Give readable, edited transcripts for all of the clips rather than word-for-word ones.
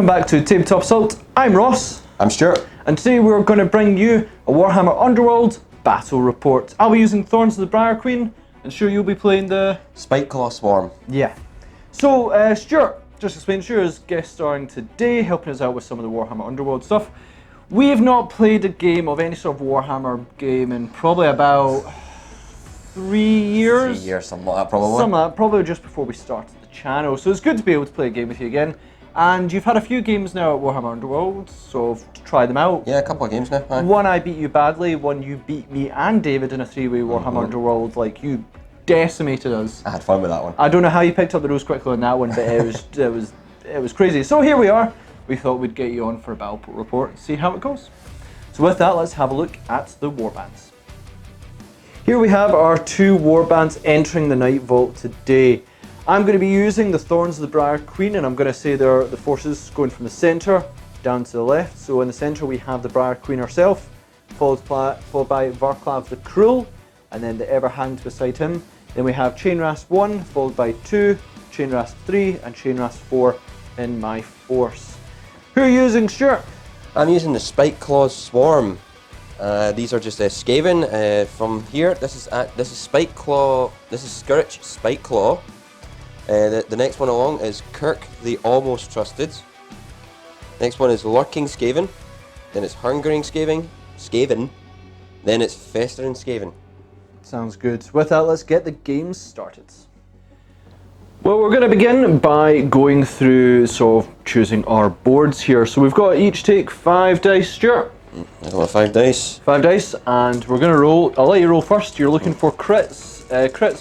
Welcome back to Tabletop Assault. I'm Ross. I'm Stuart. And today we're going to bring you a Warhammer Underworlds Battle Report. I'll be using Thorns of the Briar Queen, and Stuart, you'll be playing the... Spiteclaw Swarm. Yeah. So, Stuart, just explain, Stuart is guest starring today, helping us out with some of the Warhammer Underworld stuff. We have not played a game of any sort of Warhammer game in probably about 3 years. 3 years, something like that probably. Something like that, probably just before we started the channel. So it's good to be able to play a game with you again. And you've had a few games now at Warhammer Underworlds, so to try them out. Yeah, a couple of games now. Aye. One I beat you badly, one you beat me and David in a three-way Warhammer Underworld. Like, you decimated us. I had fun with that one. I don't know how you picked up the rules quickly on that one, but it was crazy. So here we are. We thought we'd get you on for a battle report and see how it goes. So with that, let's have a look at the warbands. Here we have our two warbands entering the Nightvault today. I'm going to be using the Thorns of the Briar Queen, and I'm going to say they're the forces going from the centre down to the left. So in the centre we have the Briar Queen herself, followed by Varklav the Cruel, and then the Everhanged beside him. Then we have Chainrasp 1, followed by 2, Chainrasp 3, and Chainrasp 4 in my force. Who are you using, Stuart? I'm using the Spiteclaw Swarm. These are just Skaven from here. This is Spiteclaw. This is Scourge Spiteclaw. The next one along is Kirk the Almost Trusted. Next one is Lurking Skaven. Then it's Hungering Skaven. Then it's Festering Skaven. Sounds good. With that, let's get the game started. Well, we're going to begin by going through sort of choosing our boards here. So we've got each take 5 dice, Stuart. I got 5 dice. 5 dice, and we're going to roll. I'll let you roll first. You're looking for crits,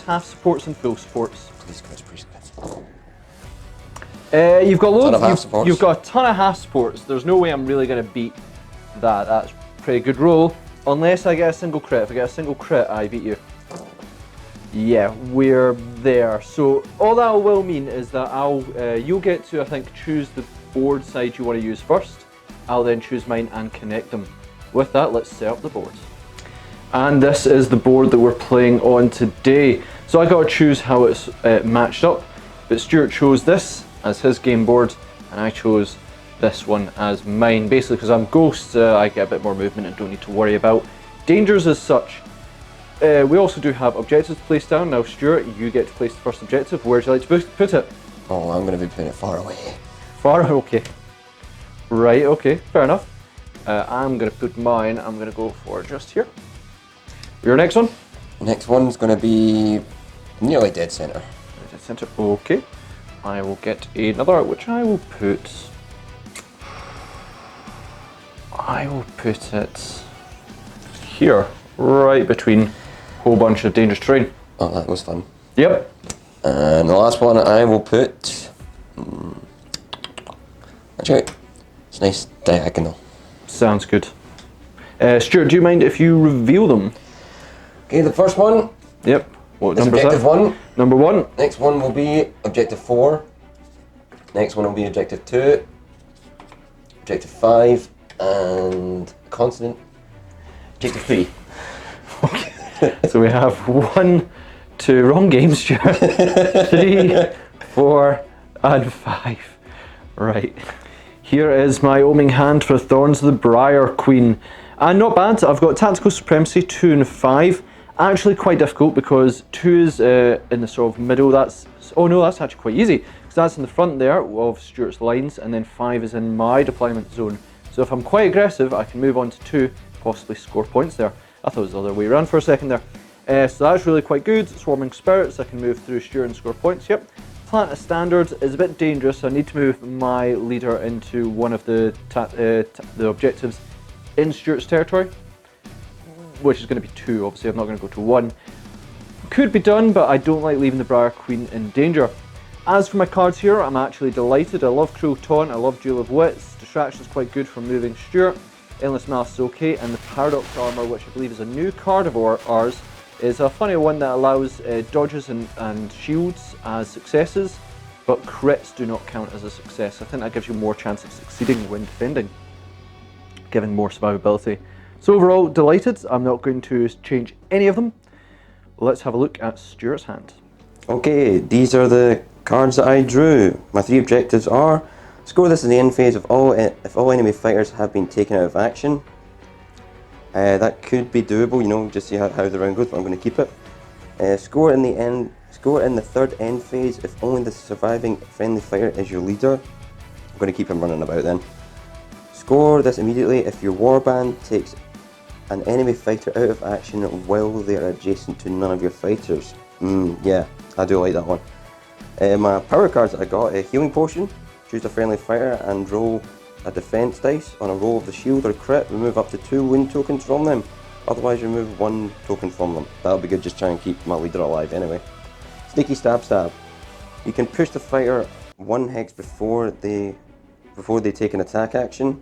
half supports, and full supports. Please, crits. You've got loads. Ton of half supports. You've got a ton of half supports. There's no way I'm really going to beat that. That's a pretty good roll, unless I get a single crit. If I get a single crit, I beat you. Yeah, we're there. So all that will mean is that you'll get to, I think, choose the board side you want to use first. I'll then choose mine and connect them. With that, let's set up the board. And this is the board that we're playing on today. So I got to choose how it's matched up. But Stuart chose this as his game board, and I chose this one as mine. Basically, because I'm Ghost, I get a bit more movement and don't need to worry about dangers as such. We also do have objectives placed down. Now, Stuart, you get to place the first objective. Where would you like to put it? Oh, I'm going to be putting it far away. Far? Okay. Right, okay, fair enough. I'm going to put mine, I'm going to go for just here. Your next one? Next one's going to be nearly dead centre. Dead centre, okay. I will get another, which I will put it here, right between a whole bunch of dangerous terrain. Oh, that was fun. Yep. And the last one I will put... Actually, it's nice diagonal. Sounds good. Stuart, do you mind if you reveal them? Okay, the first one. Yep. What is number is objective that? 1. Number 1. Next one will be objective 4. Next one will be objective 2. Objective 5. And consonant. Objective 3. Okay. So we have 1, 2, wrong games, Stuart. 3, 4, and 5. Right. Here is my opening hand for Thorns of the Briar Queen. And not bad, I've got Tactical Supremacy 2 and 5. Actually quite difficult because 2 is in the sort of middle. That's actually quite easy, because that's in the front there of Stuart's lines, and then 5 is in my deployment zone. So if I'm quite aggressive, I can move on to 2, possibly score points there. I thought it was the other way around for a second there. So that's really quite good. Swarming Spirits, I can move through Stuart and score points, yep. Plant a Standard is a bit dangerous, so I need to move my leader into one of the objectives in Stuart's territory, which is going to be 2, obviously I'm not going to go to 1. Could be done, but I don't like leaving the Briar Queen in danger. As for my cards here, I'm actually delighted. I love Cruel Taunt, I love Duel of Wits, Distraction is quite good for moving Stuart, Endless Malice is okay, and the Paradox Armour, which I believe is a new card of ours, is a funny one that allows dodges and shields as successes, but crits do not count as a success. I think that gives you more chance of succeeding when defending, giving more survivability. So overall, delighted. I'm not going to change any of them. Let's have a look at Stuart's hand. Okay, these are the cards that I drew. My 3 objectives are Score this in the end phase if all enemy fighters have been taken out of action. That could be doable, you know, just see how the round goes, but I'm going to keep it. Score in the third end phase if only the surviving friendly fighter is your leader. I'm going to keep him running about then. Score this immediately if your warband takes an enemy fighter out of action while they are adjacent to none of your fighters. Yeah, I do like that one. My power cards that I got, a healing potion. Choose a friendly fighter and roll a defense dice. On a roll of the shield or crit, remove up to 2 wound tokens from them. Otherwise, remove 1 token from them. That'll be good, just try and keep my leader alive anyway. Sneaky stab stab. You can push the fighter 1 hex before they take an attack action,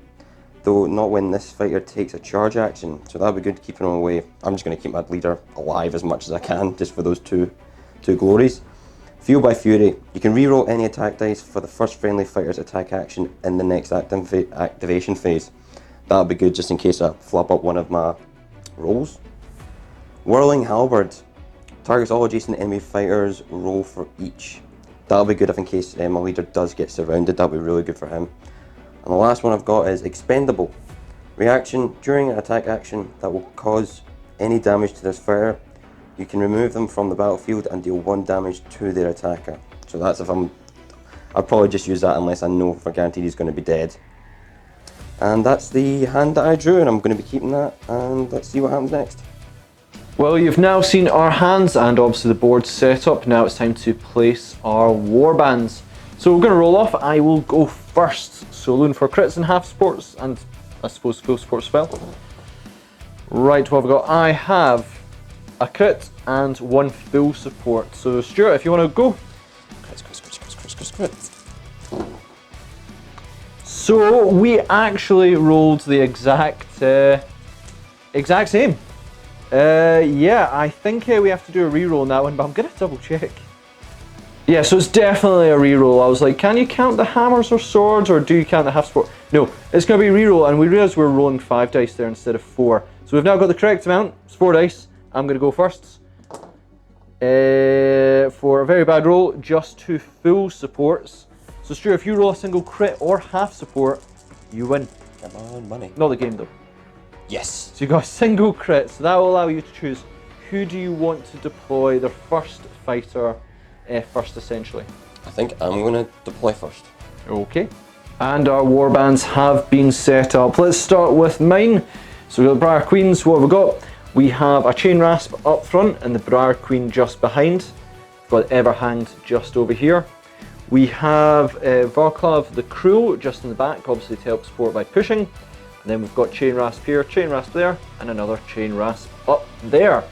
though not when this fighter takes a charge action. So that'll be good, keeping them away. I'm just going to keep my leader alive as much as I can, just for those two glories. Fuel by Fury. You can reroll any attack dice for the first friendly fighter's attack action in the next activation phase. That'll be good just in case I flop up one of my rolls. Whirling Halberd. Targets all adjacent enemy fighters, roll for each. That'll be good if in case my leader does get surrounded. That'll be really good for him. And the last one I've got is Expendable. Reaction. During an attack action that will cause any damage to this fighter, you can remove them from the battlefield and deal 1 damage to their attacker. So that's if I'll probably just use that unless I know for guaranteed he's going to be dead. And that's the hand that I drew, and I'm going to be keeping that, and let's see what happens next. Well, you've now seen our hands and obviously the board set up. Now it's time to place our warbands. So we're going to roll off. I will go first. So looking for crits and half supports, and I suppose full support spell. Right, what have I got? I have a crit and 1 full support. So Stuart, if you want to go. Crit. So we actually rolled the exact same. Yeah, I think we have to do a reroll on that one, but I'm gonna double check. Yeah, so it's definitely a reroll. I was like, can you count the hammers or swords, or do you count the half support? No, it's gonna be a reroll, and we realized we're rolling 5 dice there instead of 4. So we've now got the correct amount. It's 4 dice. I'm going to go first. For a very bad roll, just 2 full supports. So Stuart, if you roll a single crit or half support, you win. Come on, money. Not the game though. Yes. So you got a single crit, so that will allow you to choose who do you want to deploy their first fighter first, essentially. I think I'm going to deploy first. Okay. And our warbands have been set up. Let's start with mine. So we've got the Briar Queens. What have we got? We have a Chain Rasp up front and the Briar Queen just behind. We've got Everhanged just over here. We have Varklav the Cruel just in the back, obviously to help support by pushing. And then we've got Chain Rasp here, Chain Rasp there, and another Chain Rasp up there.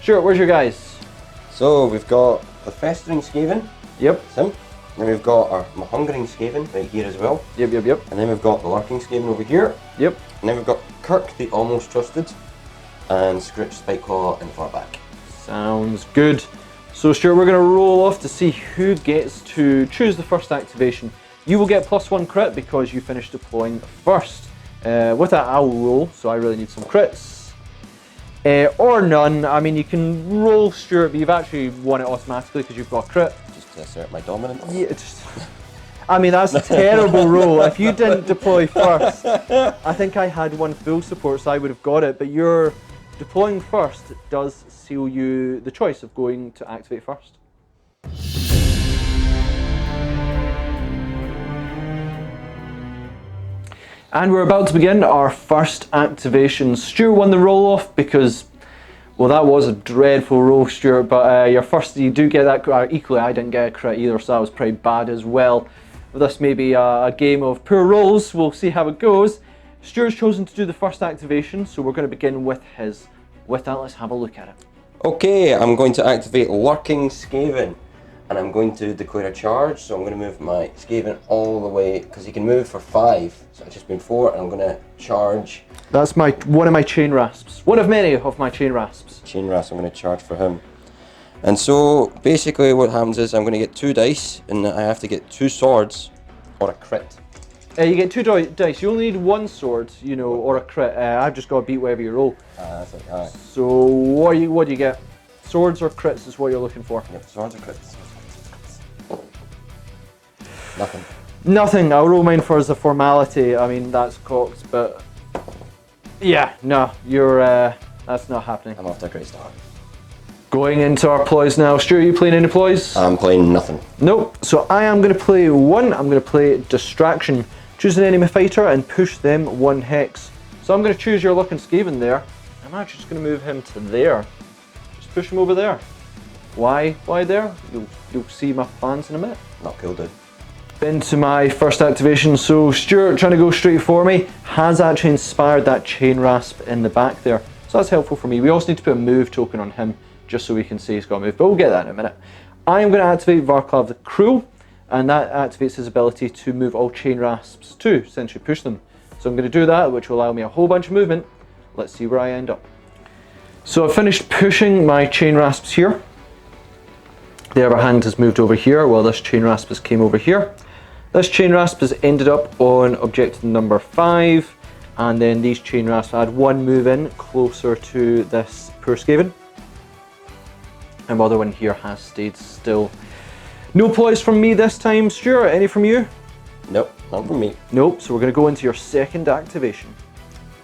Stuart, where's your guys? So we've got the Festering Skaven. Yep. That's him. Then we've got our Mahungering Skaven right here as well. Yep. And then we've got the Lurking Skaven over here. Yep. And then we've got Kirk the Almost Trusted. And Scritch Spiteclaw in the far back. Sounds good. So Stuart, we're going to roll off to see who gets to choose the first activation. You will get +1 crit because you finished deploying first. With that, I'll roll, so I really need some crits. Or none. I mean, you can roll, Stuart, but you've actually won it automatically because you've got a crit. Just to assert my dominance. Yeah, I mean, that's a terrible roll. If you didn't deploy first, I think I had 1 full support, so I would have got it, but you're deploying first does seal you the choice of going to activate first. And we're about to begin our first activation. Stuart won the roll off because, well, that was a dreadful roll, Stuart, but your first, you do get that. Equally, I didn't get a crit either, so that was pretty bad as well. But this may be a game of poor rolls. We'll see how it goes. Stuart's chosen to do the first activation, so we're going to begin with his. With that, let's have a look at it. Okay, I'm going to activate Lurking Skaven, and I'm going to declare a charge. So I'm going to move my Skaven all the way, because he can move for 5. So it's just been 4, and I'm going to charge. That's one of my Chain Rasps. One of many of my Chain Rasps. Chain Rasp, I'm going to charge for him. And so basically what happens is I'm going to get 2 dice, and I have to get 2 swords or a crit. You get 2 dice. You only need 1 sword, or a crit. I've just got to beat whatever you roll. That's okay. All right. So what do you get? Swords or crits is what you're looking for. Yep, swords or crits. Nothing. Nothing. I'll roll mine for as a formality. I mean, that's cocked, but yeah, no, you're. That's not happening. I'm off to a great start. Going into our ploys now. Stuart, are you playing any ploys? I'm playing nothing. Nope. So I am going to play one. I'm going to play Distraction. Choose an enemy fighter and push them 1 hex. So I'm going to choose your Luck and Skaven there. I'm actually just going to move him to there. Just push him over there. Why there? You'll see my plans in a minute. Not cool, dude. Into my first activation. So Stuart, trying to go straight for me, has actually inspired that Chain Rasp in the back there. So that's helpful for me. We also need to put a move token on him, just so we can say he's got a move, but we'll get that in a minute. I am going to activate Varklav the Cruel, and that activates his ability to move all Chain Rasps to essentially push them. So I'm going to do that, which will allow me a whole bunch of movement. Let's see where I end up. So I've finished pushing my Chain Rasps here. The other hand has moved over here, while this Chain Rasp has came over here. This Chain Rasp has ended up on objective number 5, and then these Chain Rasps had 1 move in closer to this poor Skaven. And the other one here has stayed still. No ploys from me this time. Stuart, any from you? Nope, not from me. Nope, so we're going to go into your second activation.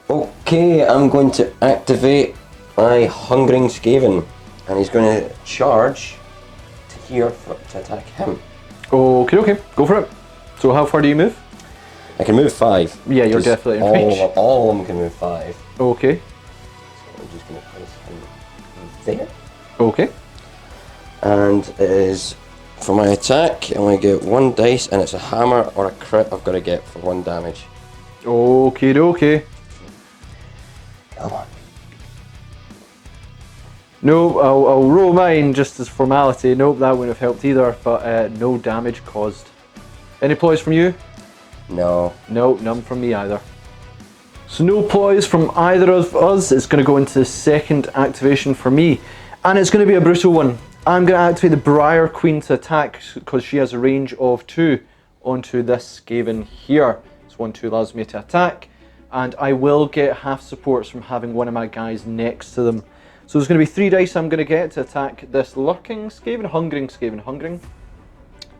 Okay, I'm going to activate my Hungering Skaven, and he's going to charge to here to attack him. Okay, go for it. So how far do you move? I can move 5. Yeah, you're definitely in range. All of them can move 5. Okay. So I'm just going to place him there. Okay. And it is, for my attack, I'm going to get 1 dice, and it's a hammer or a crit I've got to get for 1 damage. Okay. Come on. No, I'll roll mine just as formality. Nope, that wouldn't have helped either, but no damage caused. Any ploys from you? No. No, none from me either. So no ploys from either of us. It's going to go into the second activation for me. And it's going to be a brutal one. I'm going to activate the Briar Queen to attack because she has a range of 2 onto this Skaven here. So 1-2 allows me to attack. And I will get half supports from having one of my guys next to them. So there's going to be 3 dice I'm going to get to attack this Lurking Skaven, Hungering Skaven, Hungering?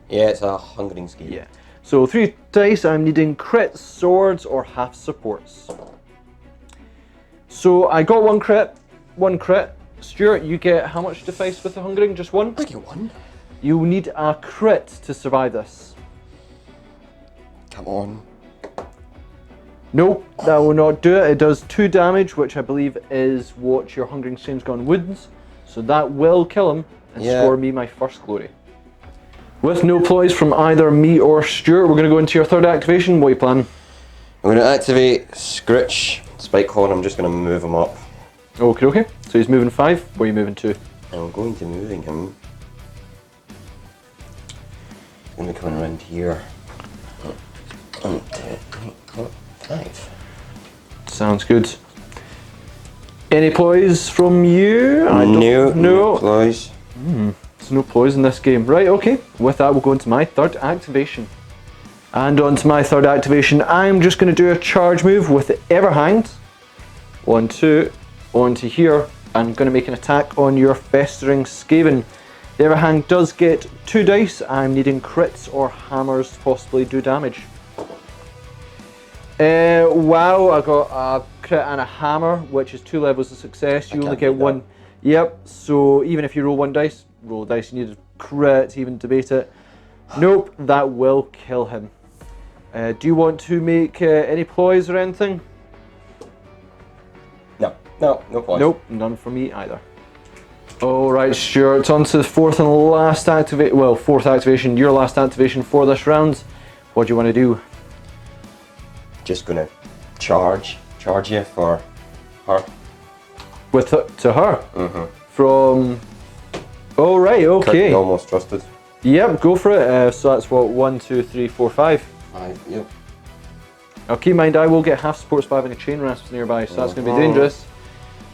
Yeah, it's a Hungering Skaven. Yeah. So 3 dice, I'm needing crits, swords, or half supports. So I got 1 crit, 1 crit. Stuart, you get how much defice with the Hungering? Just 1? I get 1. You need a crit to survive this. Come on. Nope, that will not do it. It does 2 damage, which I believe is what your Hungering Skaven's gone wounds. So that will kill him and score me my first glory. With no ploys from either me or Stuart, we're going to go into your third activation. What are you planning? I'm going to activate Scritch, Spiteclaw, and I'm just going to move him up. Okay. So he's moving 5. Where are you moving to? I'm going to moving him. I'm going to come around here. 1, 2, 3, 4, 5. Sounds good. Any ploys from you? No ploys. There's no ploys in this game. Right, okay. With that, we'll go into my third activation. And onto my third activation, I'm just going to do a charge move with the Everhanged. 1, 2, onto here. I'm going to make an attack on your Festering Skaven. The Everhanged does get 2 dice. I'm needing crits or hammers to possibly do damage. Wow, I got a crit and a hammer, which is 2 levels of success. You only get 1. Yep, so even if you roll 1 dice, roll dice, you need a crit to even debate it. Nope, that will kill him. Do you want to make any ploys or anything? No ploys. Nope, none for me either. Alright, Stuart, it's on to the fourth activation, your last activation for this round. What do you want to do? Just gonna charge you for her. To her? From... Oh right, okay. Curtain almost trusted. Yep, go for it. So that's what, 1, 2, 3, 4, 5. 5, yep. Now keep in mind I will get half supports by having a Chain Rasp nearby, so that's going to be dangerous.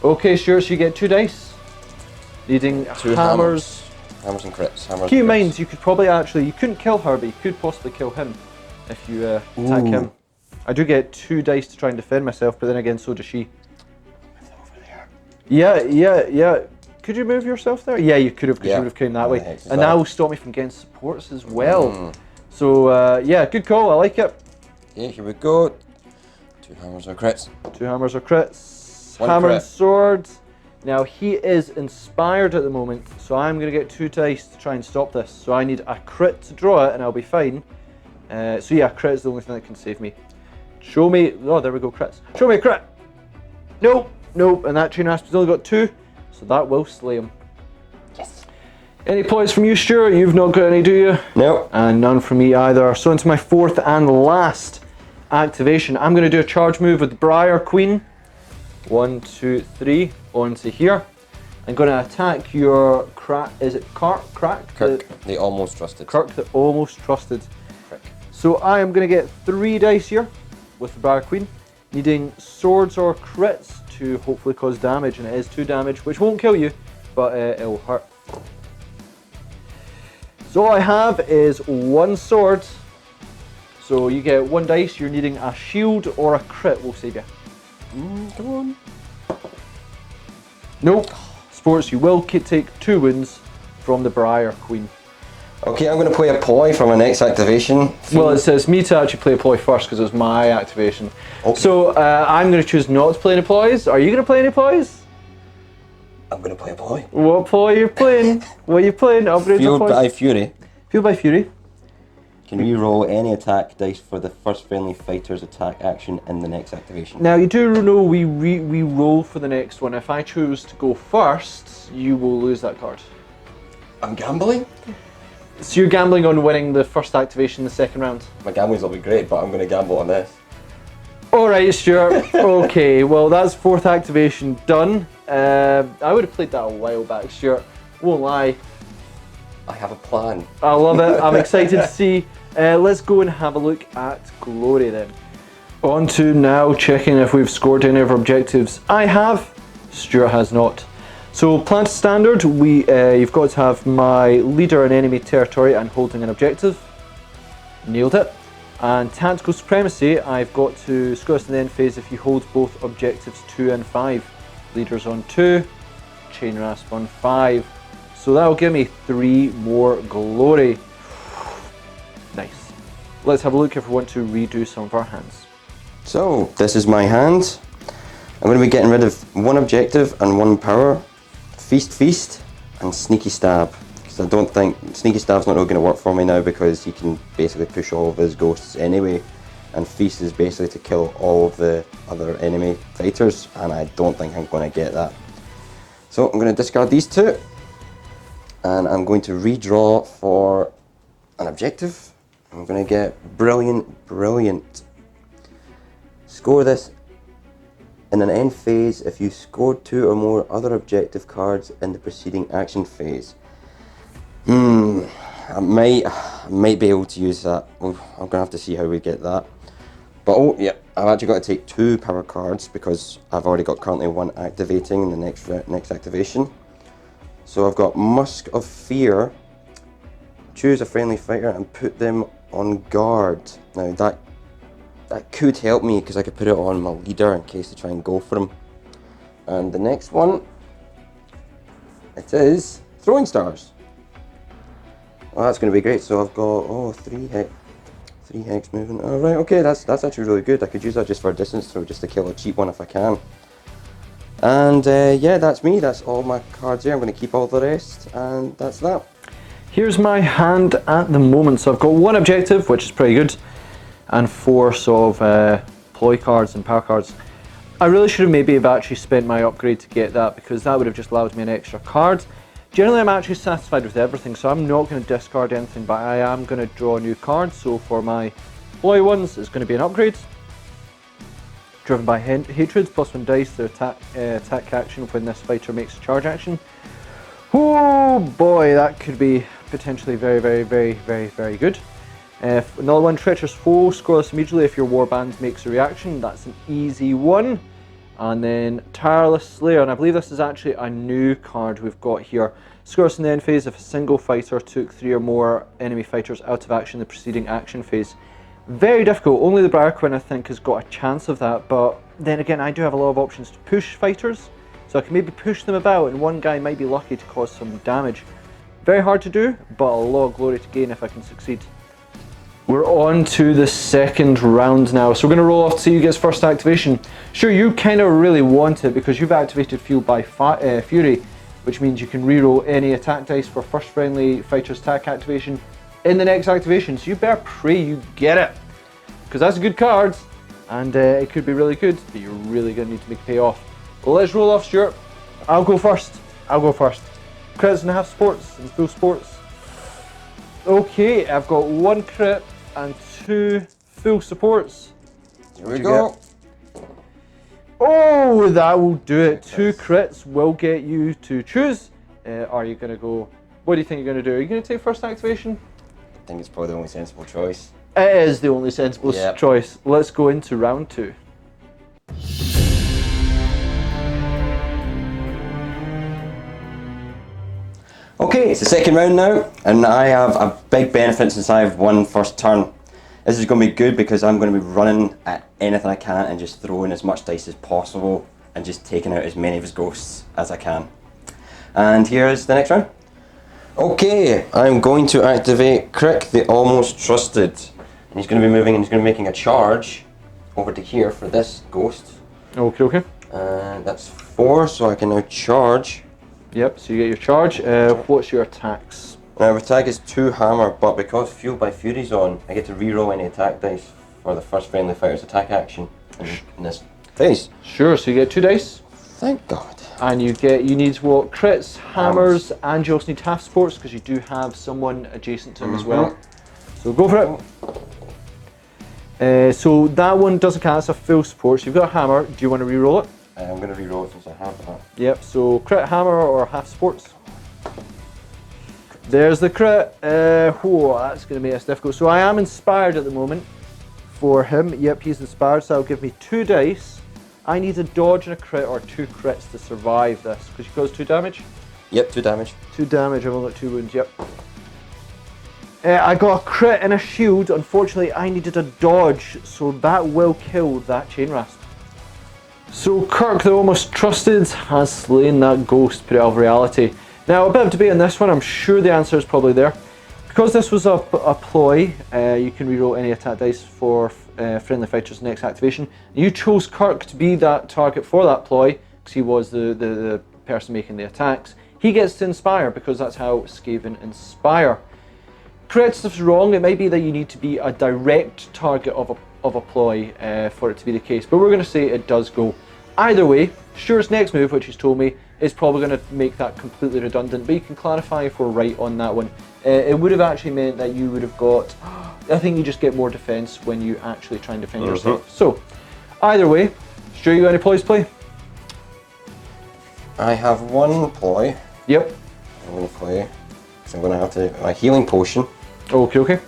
Okay, sure, so you get 2 dice. Needing 2 hammers. Hammers and crits. Keep in mind, you could probably you couldn't kill her, but you could possibly kill him if you attack him. I do get 2 dice to try and defend myself, but then again, so does she. Over there. Yeah. Could you move yourself there? Yeah, you could have, because you would have came that way. And that will stop me from getting supports as well. So yeah, good call, I like it. Okay, here we go. 2 hammers or crits. 2 hammers or crits. One Hammer and crit. sword. Now he is inspired at the moment, so I'm going to get 2 dice to try and stop this. So I need a crit to draw it and I'll be fine. So yeah, crit is the only thing that can save me. Show me, oh there we go, crits. Show me a crit! Nope, nope, and that chain rasp's only got 2, so that will slay him. Yes. Any points from you, Stuart? You've not got any, do you? No. And none from me either. So into my 4th and last activation. I'm going to do a charge move with the Briar Queen. 1, 2, 3, onto here. I'm going to attack your is it Kirk? The almost trusted. Kirk, the almost trusted. Crick. So I am going to get 3 dice here with the Briar Queen, needing swords or crits to hopefully cause damage, and it is 2 damage, which won't kill you, but it will hurt. So all I have is 1 sword, so you get 1 dice, you're needing a shield or a crit will save you. Come on. Nope. Sports, you will take 2 wounds from the Briar Queen. Okay, I'm going to play a ploy for my next activation. Well, it says me to actually play a ploy first because it was my activation. Okay. So I'm going to choose not to play any ploys. Are you going to play any ploys? I'm going to play a ploy. What ploy are you playing? What are you playing? Fueled by Fury. Fueled by Fury. Can you roll any attack dice for the first friendly fighter's attack action in the next activation? Now you do know we roll for the next one. If I choose to go first, you will lose that card. I'm gambling? So you're gambling on winning the first activation in the 2nd round? My gamblings will be great, but I'm going to gamble on this. Alright, Stuart. Okay, well that's 4th activation done. I would have played that a while back, Stuart. Won't lie. I have a plan. I love it. I'm excited to see. Let's go and have a look at Glory then. On to now checking if we've scored any of our objectives. I have. Stuart has not. So plan to standard, you've got to have my leader in enemy territory and holding an objective. Nailed it. And tactical supremacy, I've got to score us in the end phase if you hold both objectives 2 and 5. Leaders on 2, chain rasp on 5. So that'll give me 3 more glory. Nice. Let's have a look if we want to redo some of our hands. So, this is my hand. I'm going to be getting rid of 1 objective and 1 power. Feast, and Sneaky Stab. Because I don't think Sneaky Stab's not really going to work for me now because he can basically push all of his ghosts anyway. And Feast is basically to kill all of the other enemy fighters, and I don't think I'm going to get that. So I'm going to discard these 2. And I'm going to redraw for an objective. I'm going to get Brilliant. Score this in an end phase if you scored 2 or more other objective cards in the preceding action phase. I might be able to use that. I'm going to have to see how we get that. But oh yeah, I've actually got to take 2 power cards because I've already got currently 1 activating in the next activation. So I've got Musk of Fear. Choose a friendly fighter and put them on guard. Now that could help me because I could put it on my leader in case they try and go for him. And the next one, it is Throwing Stars. Well, that's going to be great. So I've got 3 hex movement. All right, okay, that's actually really good. I could use that just for a distance throw, just to kill a cheap one if I can. And yeah, that's me. That's all my cards here. I'm going to keep all the rest, and that's that. Here's my hand at the moment. So I've got 1 objective, which is pretty good, and 4 sort of ploy cards and power cards. I really should have maybe actually spent my upgrade to get that because that would have just allowed me an extra card. Generally, I'm actually satisfied with everything, so I'm not going to discard anything, but I am going to draw a new card. So for my ploy ones, it's going to be an upgrade. Driven by hatred, +1 dice to attack action when this fighter makes a charge action. Oh boy, that could be potentially very good. Another one, Treacherous Foe, scoreless immediately if your warband makes a reaction. That's an easy one. And then Tireless Slayer, and I believe this is actually a new card we've got here. Scoreless in the end phase if a single fighter took 3 or more enemy fighters out of action in the preceding action phase. Very difficult. Only the Briar Queen I think has got a chance of that, but then again I do have a lot of options to push fighters, so I can maybe push them about and one guy might be lucky to cause some damage. Very hard to do, but a lot of glory to gain if I can succeed. We're on to the second round now. So we're going to roll off to see who gets first activation. Sure, you kind of really want it because you've activated Fueled by Fury, which means you can reroll any attack dice for first friendly fighter's attack activation in the next activation. So you better pray you get it, because that's a good card, and it could be really good, but you're really going to need to make it pay off. Well, let's roll off, Stuart. I'll go first. Crits and half sports and full sports. Okay, I've got 1 crit and 2 full supports. Here we go. Oh, that will do it. 2 crits will get you to choose. Are you going to go... What do you think you're going to do? Are you going to take first activation? I think it's probably the only sensible choice. It is the only sensible choice. Let's go into round 2. Okay, it's the second round now, and I have a big benefit since I have won first turn. This is going to be good because I'm going to be running at anything I can and just throwing as much dice as possible and just taking out as many of his ghosts as I can. And here's the next round. Okay, I'm going to activate Crick the Almost Trusted. And he's going to be moving and he's going to be making a charge over to here for this ghost. Okay. And that's 4, so I can now charge. Yep, so you get your charge. What's your attacks? Now, attack is 2 hammer, but because Fueled by Fury's on, I get to reroll any attack dice for the first friendly fighter's attack action in this phase. Sure, so you get 2 dice. Thank God. And you need what? Crits, hammers, and you also need half sports because you do have someone adjacent to him as well. So go for it. So that one doesn't count as a full support, so you've got a hammer. Do you want to reroll it? I'm going to reroll it since I have that. Yep, so crit, hammer, or half sports. There's the crit. Whoa, that's going to make us difficult. So I am inspired at the moment for him. Yep, he's inspired, so that'll give me 2 dice. I need a dodge and a crit or 2 crits to survive this, because you cause 2 damage? Yep, 2 damage. 2 damage, I've only got 2 wounds, yep. I got a crit and a shield. Unfortunately, I needed a dodge, so that will kill that chain rasp. So Kirk, the Almost Trusted, has slain that ghost put out of reality. Now, a bit of debate on this one. I'm sure the answer is probably there. Because this was a ploy, you can reroll any attack dice for friendly fighters' next activation. You chose Kirk to be that target for that ploy, because he was the person making the attacks. He gets to inspire, because that's how Skaven inspire. Correct stuff is wrong. It might be that you need to be a direct target of a ploy for it to be the case, but we're going to say it does go. Either way, Stuart's next move, which he's told me, is probably going to make that completely redundant, but you can clarify if we're right on that one. It would have actually meant that you would have got, I think you just get more defense when you actually try and defend yourself. So, either way, Stuart, you got any ploys to play? I have 1 ploy. Yep. I'm going to play, because I'm going to have to, my healing potion. Okay.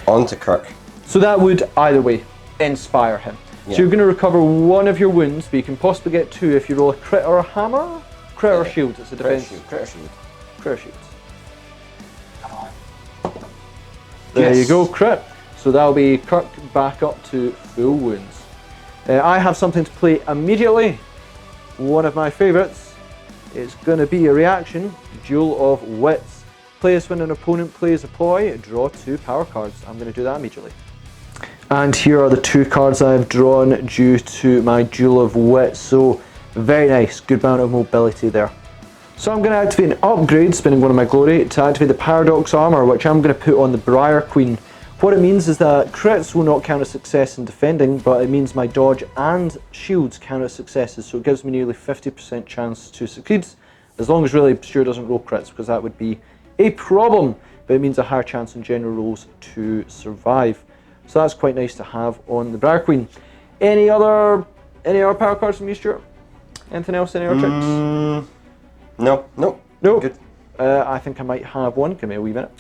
Onto Kirk. So that would, either way, inspire him. Yeah. So you're going to recover 1 of your wounds, but you can possibly get 2 if you roll a crit or a hammer? Crit or shield, it's a defense. Crit or shield. Crit or shield. Come on. There you go, crit. So that'll be Kirk back up to full wounds. I have something to play immediately. One of my favourites. It's going to be a reaction, Duel of Wits. Play this when an opponent plays a ploy, draw 2 power cards. I'm going to do that immediately. And here are the 2 cards I've drawn due to my Duel of Wits. So very nice, good amount of mobility there. So I'm going to activate an upgrade, spending 1 of my glory, to activate the Paradox Armour, which I'm going to put on the Briar Queen. What it means is that crits will not count as success in defending, but it means my dodge and shields count as successes, so it gives me nearly 50% chance to succeed, as long as really Stuart doesn't roll crits, because that would be a problem, but it means a higher chance in general rolls to survive. So that's quite nice to have on the Briar Queen. Any other power cards from you, Stuart? Anything else, any other tricks? No. Good. I think I might have one. Give me a wee minute.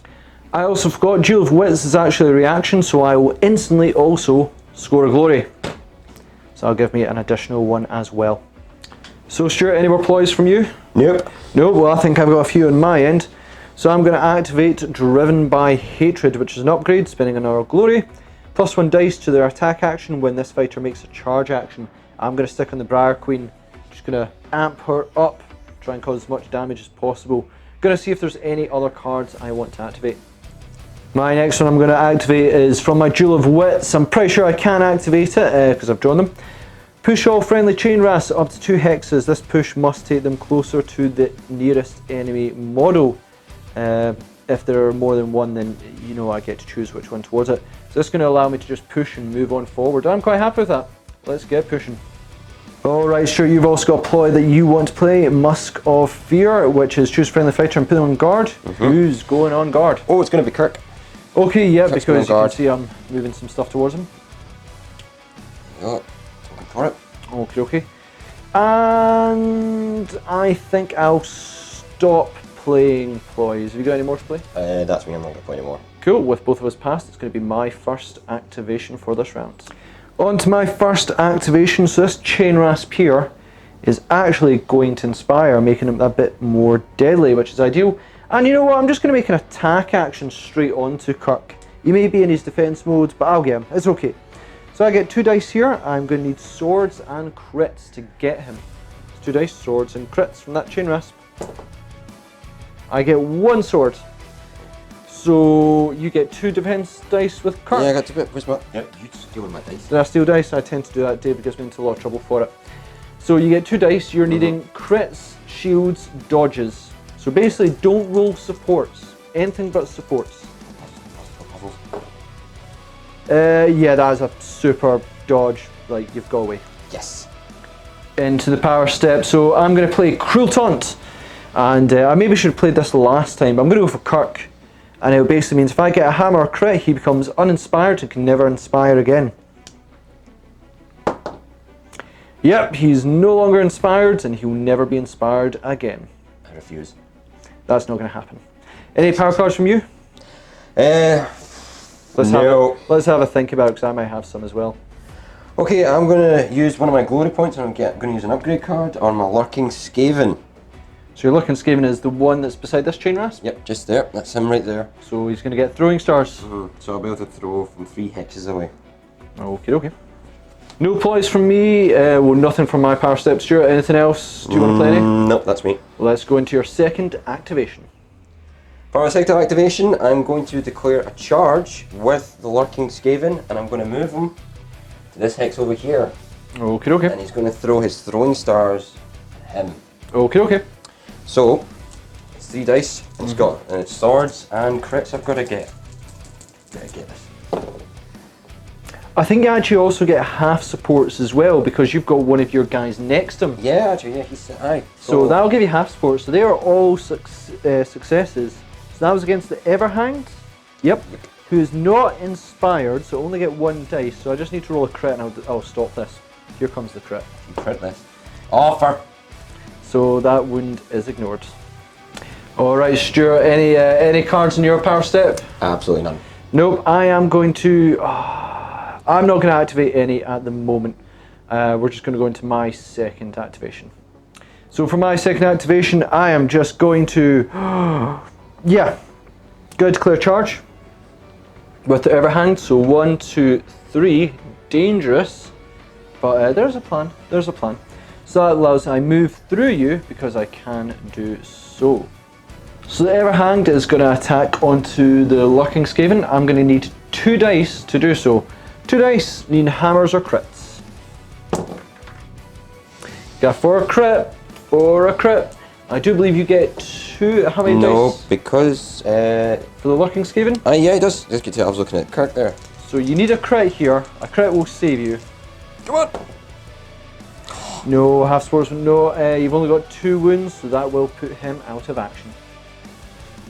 I also forgot, Duel of Wits is actually a reaction, so I will instantly also score a glory. So that'll give me an additional 1 as well. So Stuart, any more ploys from you? Nope. Well, I think I've got a few on my end. So I'm going to activate Driven by Hatred, which is an upgrade, spending another glory. +1 dice to their attack action when this fighter makes a charge action. I'm going to stick on the Briar Queen, just going to amp her up, try and cause as much damage as possible. Going to see if there's any other cards I want to activate. My next one I'm going to activate is from my Jewel of Wits. I'm pretty sure I can activate it because I've drawn them. Push all friendly chain rasps up to 2 hexes. This push must take them closer to the nearest enemy model. If there are more than one, then you know I get to choose which one towards it. So this is going to allow me to just push and move on forward. I'm quite happy with that. Let's get pushing. Alright, sure, you've also got a ploy that you want to play, Musk of Fear, which is choose friendly fighter and put them on guard. Who's going on guard? Oh, it's going to be Kirk. Okay, yeah, Kirk's because you going on can see I'm moving some stuff towards him. Oh, looking for it. Okay, okay. And I think I'll stop playing ploys. Have you got any more to play? That's me, I'm not going to play anymore. Cool, with both of us passed, it's going to be my first activation for this round. On to my first activation. So this chain rasp here is actually going to inspire, making him a bit more deadly, which is ideal. And you know what, I'm just going to make an attack action straight onto Kirk. He may be in his defense mode, but I'll get him, it's okay. So I get 2 dice here. I'm going to need swords and crits to get him. 2 dice, swords and crits from that chain rasp. I get 1 sword. So you get 2 defense dice with Kirk. Yeah, I got 2 bit. Where's my... Yep, you steal my dice. Did I steal dice? I tend to do that. David gets me into a lot of trouble for it. So you get 2 dice. You're needing crits, shields, dodges. So basically, don't roll supports. Anything but supports. Yeah, that is a super dodge. Like, you've got away. Yes. Into the power step. So I'm going to play Cruel Taunt. And I maybe should have played this last time, but I'm going to go for Kirk. And it basically means if I get a hammer or crit, he becomes uninspired and can never inspire again. Yep, he's no longer inspired and he'll never be inspired again. I refuse. That's not going to happen. Any power cards from you? Let's have a think about it because I might have some as well. Okay, I'm going to use one of my glory points and I'm going to use an upgrade card on my Lurking Skaven. So your Lurking Skaven is the one that's beside this chain rasp? Yep, just there. That's him right there. So he's going to get throwing stars. So I'll be able to throw from 3 hexes away. Okay, okay. No ploys from me, well nothing from my power step. Stuart, anything else? Do you want to play any? Nope, that's me. Let's go into your second activation. For my second activation, I'm going to declare a charge with the Lurking Skaven and I'm going to move him to this hex over here. Okay, okay. And he's going to throw his throwing stars at him. Okay, okay. So, it's 3 dice, it's got, and it's swords and crits I've got to get. Gotta get this. I think you actually also get half supports as well because you've got one of your guys next to him. Yeah, actually, yeah, he's aye. So that'll give you half supports. So they are all successes. So that was against the Everhanged. Yep. Who is not inspired, so only get 1 dice. So I just need to roll a crit and I'll stop this. Here comes the crit. You crit this. Offer. So that wound is ignored. Alright, Stuart, any cards in your power step? Absolutely none. Nope, I am going to... I'm not going to activate any at the moment. We're just going to go into my second activation. So for my second activation, I am just going to... yeah, go to clear charge with the Everhand. So 1, 2, 3, dangerous. But there's a plan, there's a plan. So that allows I move through you because I can do so. So the Everhanged is going to attack onto the Lurking Skaven. I'm going to need 2 dice to do so. 2 dice, need hammers or crits. Got 4 a crit, 4 a crit. I do believe you get 2, how many dice? No, because... For the Lurking Skaven? yeah, it does. Just get to it, I was looking at Kirk there. So you need a crit here. A crit will save you. Come on! No, half sports, no, you've only got 2 wounds, so that will put him out of action.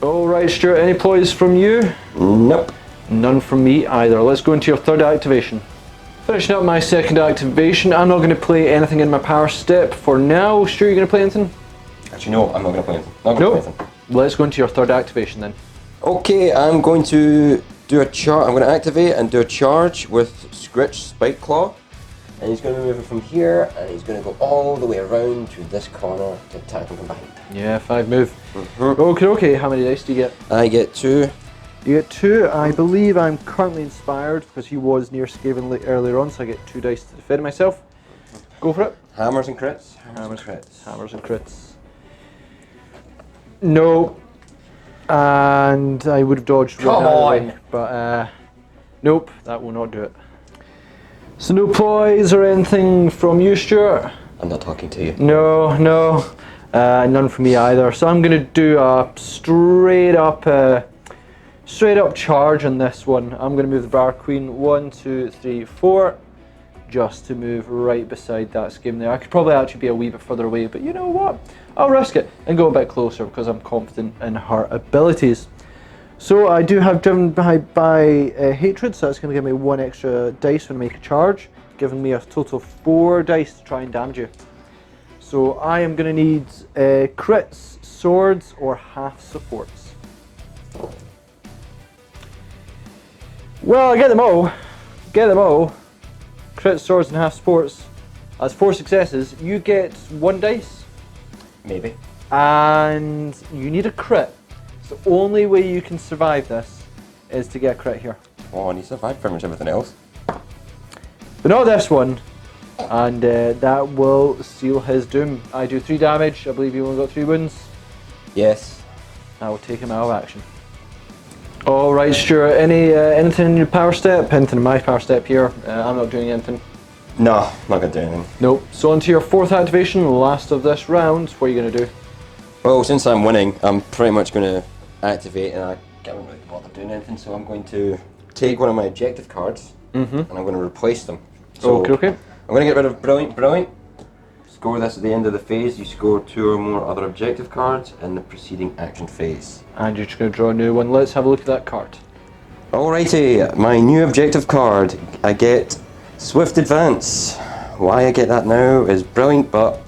Alright, Stuart, any ploys from you? Nope. None from me either. Let's go into your third activation. Finishing up my second activation, I'm not going to play anything in my power step for now. Stuart, you going to play anything? Actually, no, I'm not going to play anything. Not going to play anything. Let's go into your third activation then. Okay, I'm going to do a charge. I'm going to activate and do a charge with Scritch Spiteclaw. And he's going to move it from here, and he's going to go all the way around to this corner to attack him from behind. Yeah, 5 move. Okay, how many dice do you get? I get 2. You get 2. I believe I'm currently inspired because he was near Skaven earlier on, so I get 2 dice to defend myself. Go for it. Hammers and crits. Hammers and crits. Hammers and crits. No. And I would have dodged Come right on. but nope, that will not do it. So no ploys or anything from you, Stuart? I'm not talking to you. No, none from me either. So I'm going to do a straight up charge on this one. I'm going to move the Briar Queen 1, 2, 3, 4, just to move right beside that Skaven there. I could probably actually be a wee bit further away, but you know what? I'll risk it and go a bit closer because I'm confident in her abilities. So I do have driven by hatred, so that's going to give me 1 extra dice when I make a charge, giving me a total of 4 dice to try and damage you. So I am going to need crits, swords, or half supports. Well, I get them all. Crits, swords, and half supports. That's 4 successes. You get 1 dice. Maybe. And you need a crit. So the only way you can survive this is to get a crit here. Oh, and he survived pretty much everything else. But not this one. And that will seal his doom. I do 3 damage. I believe you only got 3 wounds. Yes. I will take him out of action. Alright, Stuart, anything in your power step? Anything in my power step here? I'm not doing anything. No, I'm not going to do anything. Nope. So on to your 4th activation, last of this round. What are you going to do? Well, since I'm winning, I'm pretty much going to activate, and I don't really bother doing anything, so I'm going to take one of my objective cards, and I'm going to replace them. So Okay. I'm going to get rid of Brilliant. Score this at the end of the phase. You score 2 or more other objective cards in the preceding action phase. And you're just going to draw a new one. Let's have a look at that card. Alrighty, my new objective card. I get Swift Advance. Why I get that now is brilliant, but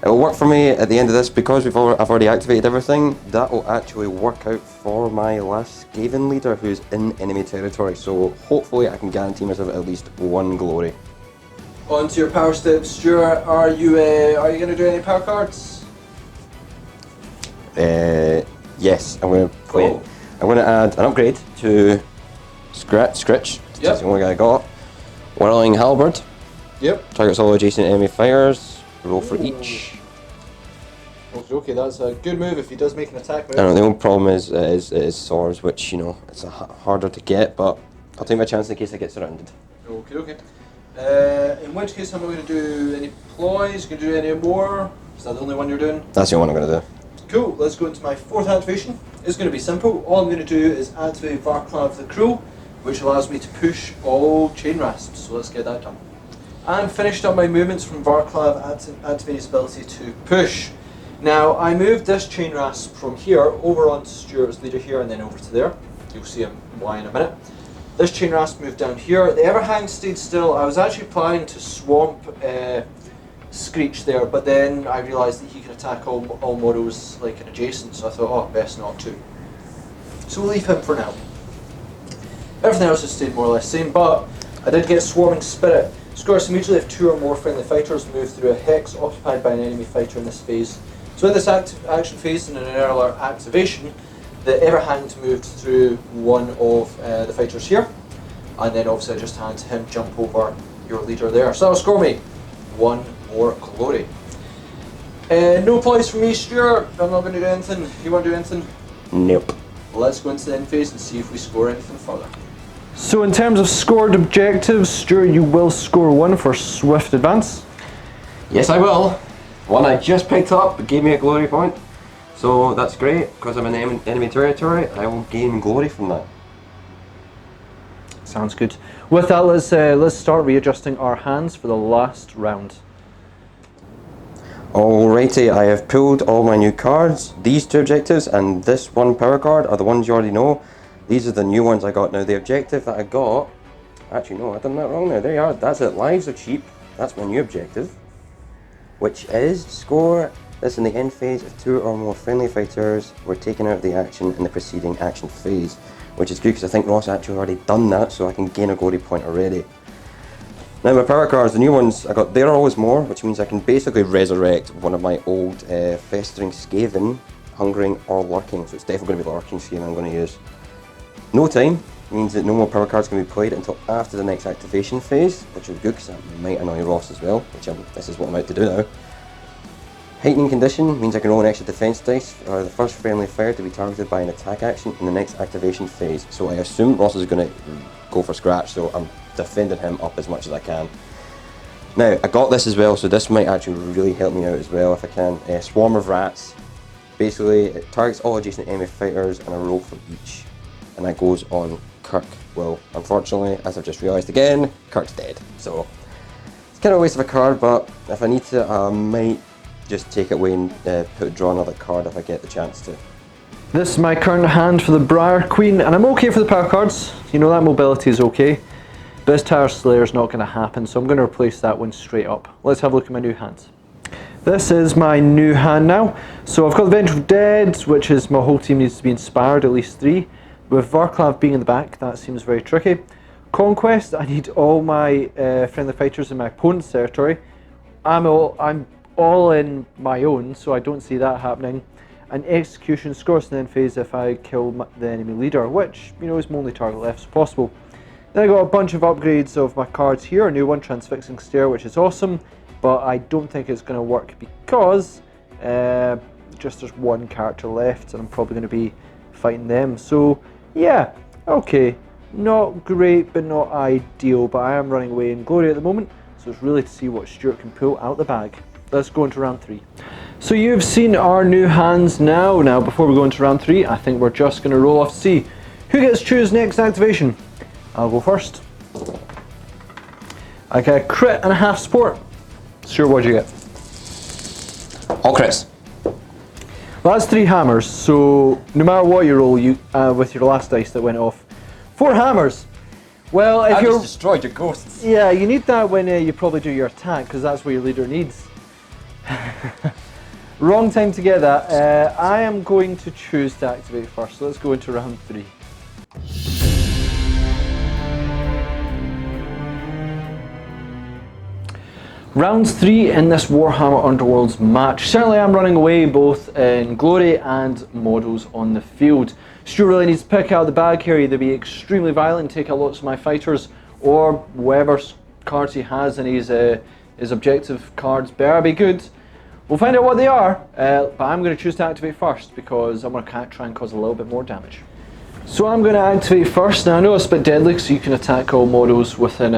it will work for me at the end of this because I've already activated everything. That will actually work out for my last Skaven leader who's in enemy territory. So hopefully I can guarantee myself at least 1 glory. On to your power steps, Stuart. Are you going to do any power cards? Yes, I'm going to play. Cool. I'm going to add an upgrade to Scritch. Yep. That's the only guy I got. Whirling Halberd. Yep. Targets all adjacent enemy fires. Roll for each. Okay, that's a good move if he does make an attack move. I don't know, the only problem is swords, which, you know, it's harder to get, but I'll take my chance in case I get surrounded. Okay. In which case, I'm not going to do any ploys. Going to do any more? Is that the only one you're doing? That's the only one I'm going to do. Cool. Let's go into my 4th activation. It's going to be simple. All I'm going to do is activate Varclav the Crow, which allows me to push all chain rasps. So let's get that done. And finished up my movements from Varclav activating his ability to push. Now I moved this chain rasp from here over onto Stuart's leader here and then over to there. You'll see him why in a minute. This chain rasp moved down here. The Everhang stayed still. I was actually planning to swamp Screech there, but then I realised that he can attack all models like an adjacent, so I thought, oh, best not to. So we'll leave him for now. Everything else has stayed more or less the same, but I did get Swarming Spirit. Scores immediately if 2 or more friendly fighters move through a hex occupied by an enemy fighter in this phase. So in this action phase and in an earlier activation, the Everhand moved through one of the fighters here, and then obviously I just had him jump over your leader there. So that'll score me 1 more glory. No ploys from me, Stuart. I'm not going to do anything. You want to do anything? Nope. Let's go into the end phase and see if we score anything further. So in terms of scored objectives, Stuart, you will score 1 for Swift Advance. Yes, I will. One I just picked up gave me a glory point. So that's great, because I'm in enemy territory, I will gain glory from that. Sounds good. With that, let's start readjusting our hands for the last round. Alrighty, I have pulled all my new cards. These 2 objectives and this 1 power card are the ones you already know. These are the new ones I got. Now the objective that I got, actually no, I've done that wrong now. There you are, that's it. Lives are cheap. That's my new objective. Which is score this in the end phase if 2 or more friendly fighters were taken out of the action in the preceding action phase. Which is good because I think Ross actually already done that, so I can gain a glory point already. Now my power cards, the new ones I got, there are always more, which means I can basically resurrect one of my old festering Skaven, hungering or lurking. So it's definitely going to be lurking Skaven I'm going to use. No time means that no more power cards can be played until after the next activation phase, which is good because that might annoy Ross as well, which this is what I'm about to do now. Heightening condition means I can roll an extra defense dice or the first friendly fire to be targeted by an attack action in the next activation phase. So I assume Ross is going to go for scratch, so I'm defending him up as much as I can. Now, I got this as well, so this might actually really help me out as well if I can. Swarm of Rats. Basically, it targets all adjacent enemy fighters and I roll for each. And that goes on Kirk. Well, unfortunately, as I've just realised again, Kirk's dead. So, it's kind of a waste of a card, but if I need to, I might just take it away and draw another card if I get the chance to. This is my current hand for the Briar Queen, and I'm okay for the power cards. You know, that mobility is okay. But this Tower Slayer is not going to happen, so I'm going to replace that one straight up. Let's have a look at my new hands. This is my new hand now. So I've got the Vengeful Dead, which is my whole team needs to be inspired, at least 3. With Varklav being in the back, that seems very tricky. Conquest, I need all my friendly fighters in my opponent's territory. I'm all in my own, so I don't see that happening. And Execution, scores in the end phase if I kill the enemy leader, which, you know, is my only target left as possible. Then I got a bunch of upgrades of my cards here, a new one, Transfixing Stare, which is awesome, but I don't think it's going to work because just there's one character left and I'm probably going to be fighting them. So yeah, okay, not great but not ideal, but I am running away in glory at the moment, so it's really to see what Stuart can pull out the bag. Let's go into round 3. So you've seen our new hands now. Now before we go into round 3, I think we're just going to roll off to see who gets to choose next activation. I'll go first. I get a crit and a half support. Stuart, what do you get? All crits. Well, that's 3 hammers, so no matter what you roll, you with your last dice that went off, 4 hammers. Well, if I you're just destroyed your ghosts. yeah, you need that when you probably do your attack because that's what your leader needs. Wrong time to get that. I am going to choose to activate first, so let's go into round 3. Round 3 in this Warhammer Underworlds match. Certainly I'm running away both in glory and models on the field. Stu really needs to pick out the bag here, either be extremely violent and take out lots of my fighters, or whatever cards he has in his objective cards better be good. We'll find out what they are, but I'm going to choose to activate first because I'm going to try and cause a little bit more damage. So I'm going to activate first. Now I know it's a bit deadly so you can attack all models within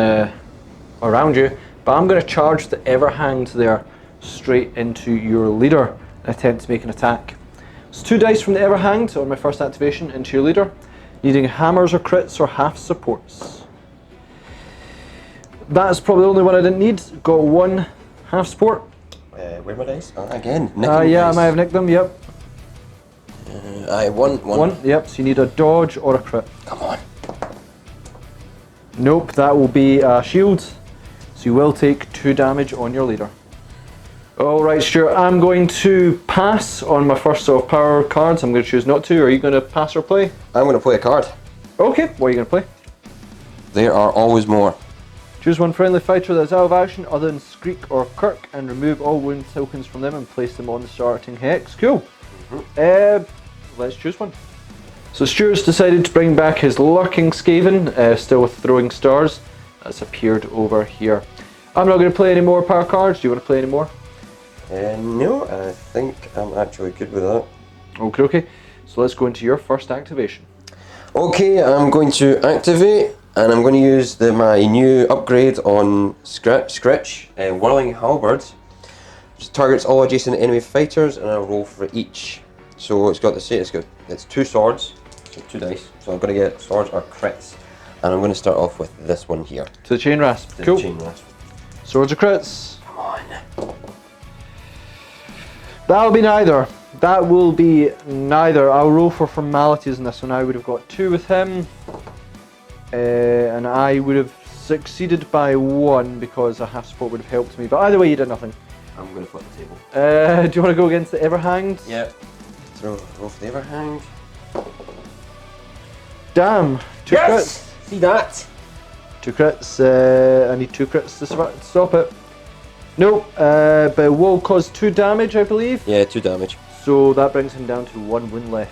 around you, but I'm going to charge the Everhanged there straight into your leader and attempt to make an attack. So 2 dice from the Everhanged on my first activation into your leader, needing hammers or crits or half supports. That's probably the only one I didn't need. Got 1 half support. Where are my dice? Again, yeah, I might have nicked them, yep. One. Yep, so you need a dodge or a crit. Come on. Nope, that will be a shield. So you will take 2 damage on your leader. Alright, Stuart, I'm going to pass on my first sort of power cards. I'm going to choose not to. Are you going to pass or play? I'm going to play a card. Okay, what are you going to play? There are always more. Choose 1 friendly fighter that's out of action other than Skreek or Kirk and remove all wound tokens from them and place them on the starting hex. Cool. Let's choose 1. So Stuart's decided to bring back his Lurking Skaven, still with Throwing Stars. That's appeared over here. I'm not going to play any more power cards. Do you want to play any more? No, I think I'm actually good with that. Okay. So let's go into your first activation. Okay, I'm going to activate, and I'm going to use my new upgrade on Scritch, Whirling Halberds, which targets all adjacent enemy fighters, and I'll roll for each. So it's got it's 2 swords, so 2 dice. So I'm going to get swords or crits, and I'm going to start off with this one here. To the Chain Rasp. Cool. Chain Rasp. Swords or crits? Come on. That'll be neither. That will be neither. I'll roll for formalities in this one. I would have got 2 with him. And I would have succeeded by 1 because a half support would have helped me. But either way, you did nothing. I'm going to flip the table. Do you want to go against the Everhanged? Yeah. Roll for the Everhanged. Damn. 2 yes! crits. See that? 2 crits. I need 2 crits to stop it. Nope. But it will cause 2 damage, I believe. Yeah, 2 damage. So that brings him down to 1 wound left.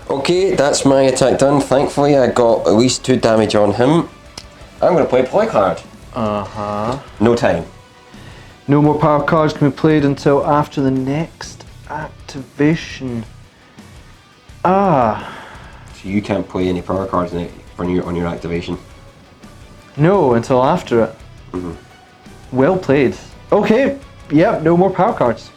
Okay, that's my attack done. Thankfully, I got at least 2 damage on him. I'm going to play a play card. Uh-huh. No time. No more power cards can be played until after the next activation. Ah. So you can't play any power cards on your activation? No, until after it. Well played. Okay, yeah, no more power cards.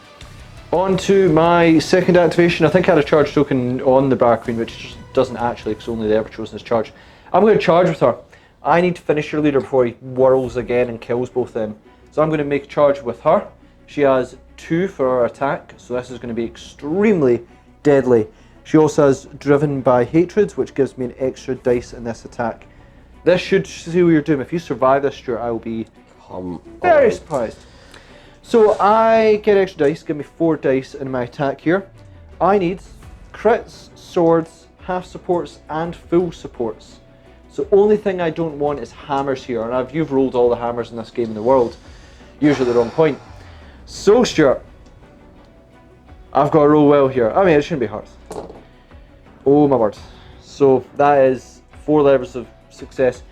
On to my second activation. I think I had a charge token on the Briar Queen, which just doesn't actually, because only the ever chosen is charge. I'm going to charge with her. I need to finish your leader before he whirls again and kills both them. So I'm going to make a charge with her. She has 2 for her attack, so this is going to be extremely deadly. She also has Driven by Hatred, which gives me an extra dice in this attack. This should seal your doom. If you survive this, Stuart, I will be very surprised. So I get extra dice, give me 4 dice in my attack here. I need crits, swords, half supports, and full supports. So only thing I don't want is hammers here, and you've rolled all the hammers in this game in the world, usually at the wrong point. So Stuart, I've got to roll well here. I mean, it shouldn't be hard. Oh my word. So that is 4 levels of success.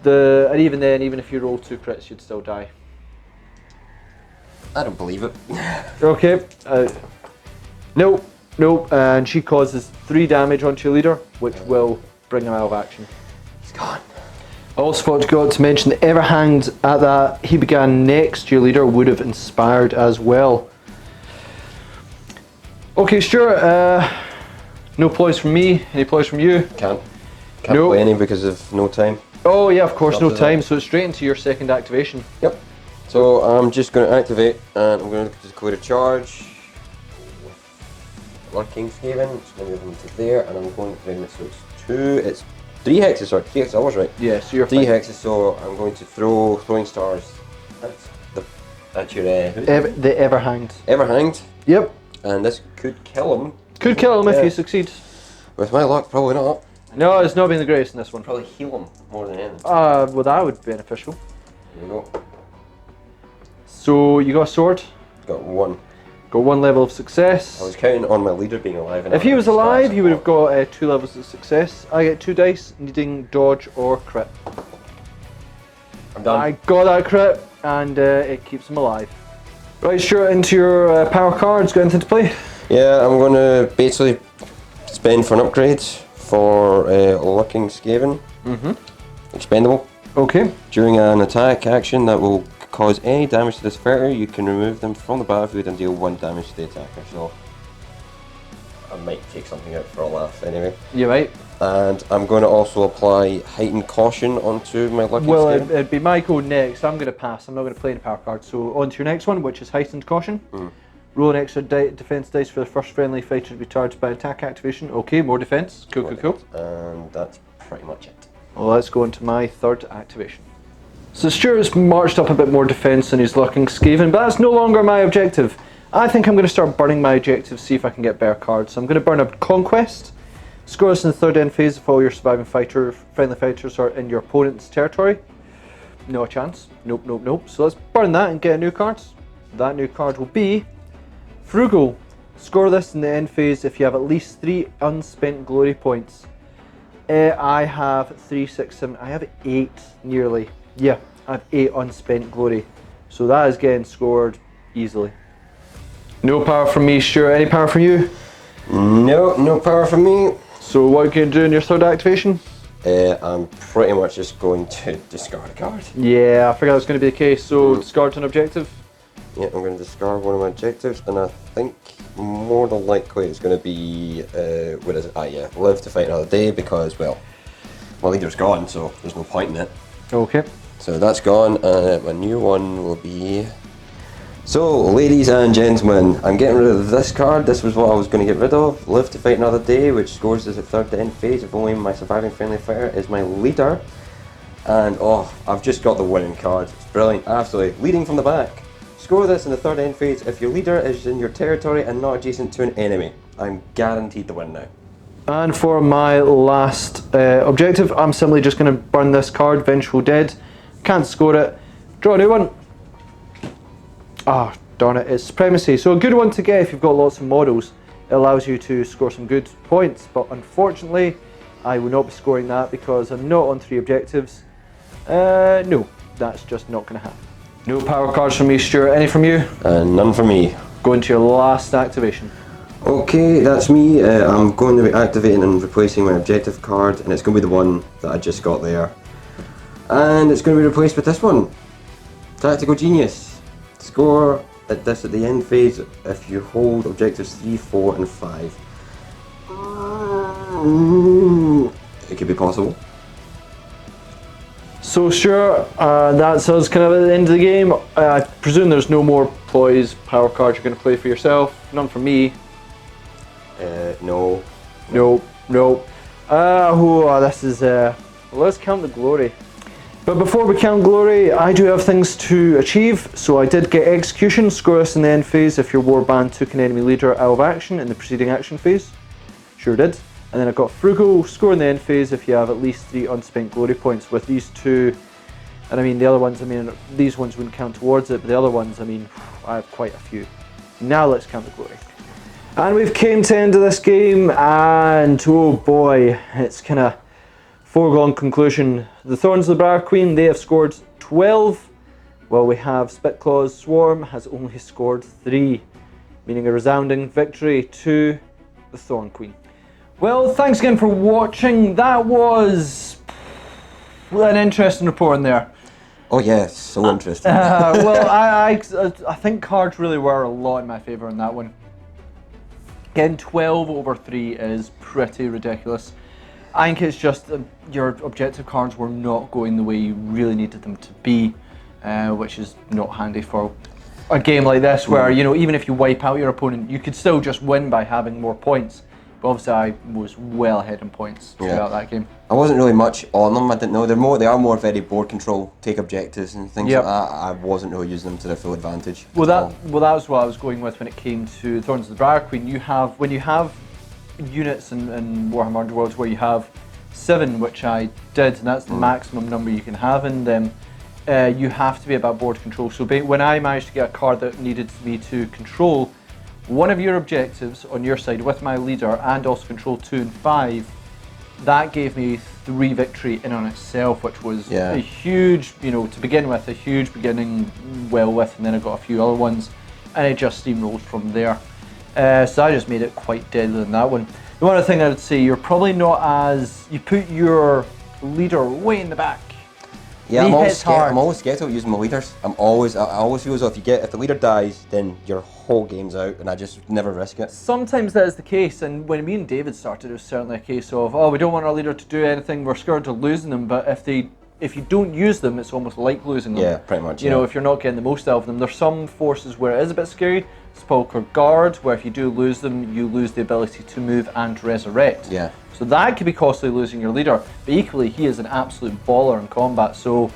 And even then, even if you roll 2 crits, you'd still die. I don't believe it. Okay. Nope. And she causes 3 damage onto your leader, which will bring him out of action. He's gone. I also forgot to mention that Everhanged at that he began next, your leader would have inspired as well. Okay, Stuart. No ploys from me. Any ploys from you? Can't play any because of no time. Oh yeah, of course, no time. So it's straight into your second activation. Yep. So I'm just going to activate, and I'm going to declare a charge with Lurking Haven. It's going to move into there, and I'm going to bring this. So it's 3 hexes. Sorry, 3 hexes. I was right. Yeah, so you're 3 hexes. So I'm going to throw throwing stars. That's your the Everhanged. Everhanged. Yep. And this could kill him. Could kill him if you succeed. With my luck, probably not. No, it's not been the greatest in this one. Probably heal him more than anything. Well, that would be beneficial. There we go. So you got a sword. Got 1. Got 1 level of success. I was counting on my leader being alive. If he was alive, he would have got 2 levels of success. I get 2 dice, needing dodge or crit. I'm done. I got that crit, and it keeps him alive. Right, Stuart, into your power cards. Got anything to play? Yeah, I'm going to basically spend for an upgrade for Lurking Skaven. Expendable. Okay. During an attack action that will cause any damage to this fighter, you can remove them from the battlefield and deal 1 damage to the attacker. So I might take something out for a laugh anyway. You might. And I'm going to also apply Heightened Caution onto my Lurking Skaven. Well, it'd be my go next. I'm going to pass. I'm not going to play any power cards. So on to your next one, which is Heightened Caution. Roll an extra defense dice for the first friendly fighter to be charged by attack activation. Okay, more defense. Cool. And that's pretty much it. Well, let's go on to my third activation. So Stuart's marched up a bit more defense than his Lurking Skaven, but that's no longer my objective. I think I'm going to start burning my objectives, see if I can get better cards. So I'm going to burn a Conquest. Score this in the 3rd end phase if all your surviving friendly fighters are in your opponent's territory. No chance. Nope. So let's burn that and get a new card. That new card will be Frugal. Score this in the end phase if you have at least 3 unspent glory points. I have 3, 6, 7. I have 8 nearly. Yeah, I have 8 unspent glory. So that is getting scored easily. No power from me, Stuart. Any power from you? No power from me. So what are you going to do in your third activation? I'm pretty much just going to discard a card. Yeah, I figured that was going to be the case. So discard an objective. Yeah, I'm going to discard one of my objectives, and I think more than likely it's going to be, what is it? Yeah, live to fight another day, because, well, my leader's gone, so there's no point in it. Okay. So that's gone, and my new one will be... So, ladies and gentlemen, I'm getting rid of this card. This was what I was going to get rid of. Live to fight another day, which scores as a 3rd end phase if only my surviving friendly fighter is my leader. And, I've just got the winning card. It's brilliant, absolutely. Leading from the back. Score this in the 3rd end phase if your leader is in your territory and not adjacent to an enemy. I'm guaranteed to win now. And for my last objective, I'm simply just going to burn this card, Vengeful Dead. Can't score it. Draw a new one. Ah, darn it, it's Supremacy. So a good one to get if you've got lots of models. It allows you to score some good points, but unfortunately, I will not be scoring that because I'm not on 3 objectives. No, that's just not going to happen. No power cards from me, Stuart. Any from you? None for me. Go into your last activation. Okay, that's me. I'm going to be activating and replacing my objective card, and it's going to be the one that I just got there. And it's going to be replaced with this one. Tactical Genius. Score at the end phase if you hold objectives 3, 4 and 5. It could be possible. So sure, that's us kind of at the end of the game. I presume there's no more ploys, power cards you're going to play for yourself. None for me. No. Nope. This is, let's count the glory. But before we count glory, I do have things to achieve. So I did get execution, score this in the end phase if your warband took an enemy leader out of action in the preceding action phase. Sure did. And then I got frugal, score in the end phase if you have at least 3 unspent glory points. With these two, and I mean the other ones, these ones wouldn't count towards it, but the other ones, I have quite a few. Now let's count the glory. And we've came to the end of this game, and oh boy, it's kind of foregone conclusion. The Thorns of the Briar Queen, they have scored 12, while we have Spiteclaw's Swarm has only scored 3, meaning a resounding victory to the Thorn Queen. Well, thanks again for watching. That was an interesting report in there. Oh yes, so interesting. Well, I think cards really were a lot in my favour in that one. Getting 12 over 3 is pretty ridiculous. I think it's just your objective cards were not going the way you really needed them to be, which is not handy for a game like this where, even if you wipe out your opponent, you could still just win by having more points. But obviously I was well ahead in points throughout that game. I wasn't really much on them. I didn't know. They are more very board control, take objectives and things like that. I wasn't really using them to their full advantage. Well, that was what I was going with when it came to Thorns of the Briar Queen. When you have units in Warhammer Underworlds where you have 7, which I did, and that's the maximum number you can have in them, you have to be about board control. So when I managed to get a card that needed me to control one of your objectives on your side with my leader and also control 2 and 5, that gave me 3 victory in on itself, which was a huge, to begin with, a huge beginning well with, and then I got a few other ones, and it just steamrolled from there. So I just made it quite deadly in that one. The one other thing I would say, you're probably not as, you put your leader way in the back. Yeah, I'm always scared of using my leaders. I always feel as though if the leader dies, then your whole game's out, and I just never risk it. Sometimes that is the case, and when me and David started, it was certainly a case of, oh, we don't want our leader to do anything, we're scared of losing them, but if you don't use them, it's almost like losing them. Yeah, pretty much. If you're not getting the most out of them. There's some forces where it is a bit scary. Sepulchre Guard, where if you do lose them, you lose the ability to move and resurrect. Yeah. So that could be costly, losing your leader, but equally he is an absolute baller in combat, so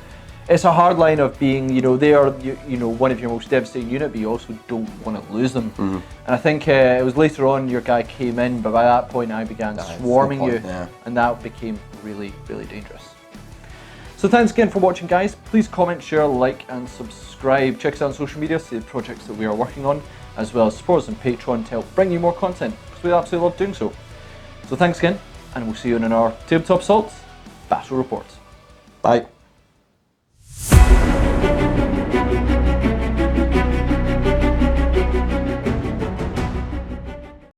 it's a hard line of being, they are, one of your most devastating unit, but you also don't want to lose them. And I think it was later on your guy came in, but by that point I began swarming you, and that became really, really dangerous. So thanks again for watching, guys. Please comment, share, like and subscribe. Check us out on social media, see the projects that we are working on, as well as support us on Patreon to help bring you more content, because we absolutely love doing so. So thanks again, and we'll see you in our Tabletop Assault Battle Report. Bye.